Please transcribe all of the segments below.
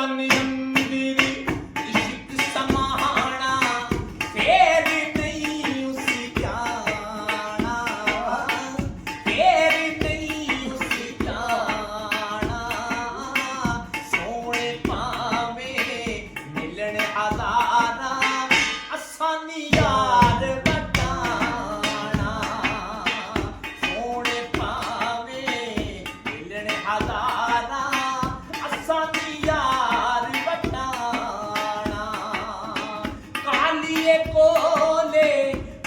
ਤਨ ਅੰਦਰੀ ਇਸ਼ਕ ਸਮਾਣਾ ਫੇਰ ਨਹੀਂ ਉਸ ਜਾਣਾ ਫੇਰ ਨਹੀਂ ਉਸ ਜਾਣਾ ਸੋਹਣੇ ਭਾਵੇਂ ਮਿਲਣ ਹਜ਼ਾਰਾਂ ਅਸਾਨੀ ਯਾਰ ਵਟਾਣਾ ਸੋਹਣੇ ਭਾਵੇਂ ਮਿਲਣ ਹਜ਼ਾਰਾਂ ਅਸਾਨੀ ਯਾਰ ਵਟਾਣਾ ਕਾਲੀਏ ਕੋਲੇ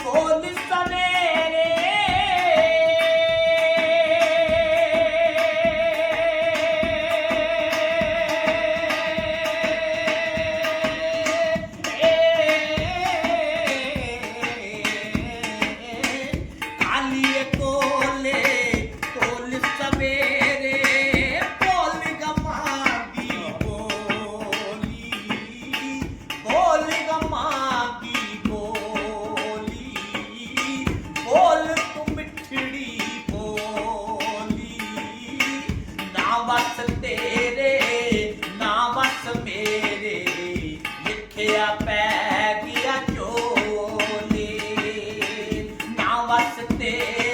ਕੋਲ ਸਵੇਰੇ ਕਾਲੀਏ ਕੋਲੇ ਕੋਲ ਸਵੇਰੇ ਬੋਲ ਗਮਾਂ ਦੀ ਬੋਲੀ ਬੋਲ ਗਮਾਂ ਦੀ ਬੋਲੀ ਬੋਲ ਤੂੰ ਮਿੱਠੜੀ ਬੋਲੀ ਨਾ ਵਸ ਤੇਰੇ ਨਾ ਵਸ ਮੇਰੇ ਲਿਖਿਆ ਪੈ ਗਿਆ ਝੋਲੇ ਨਾ ਵਸ ਤੇਰੇ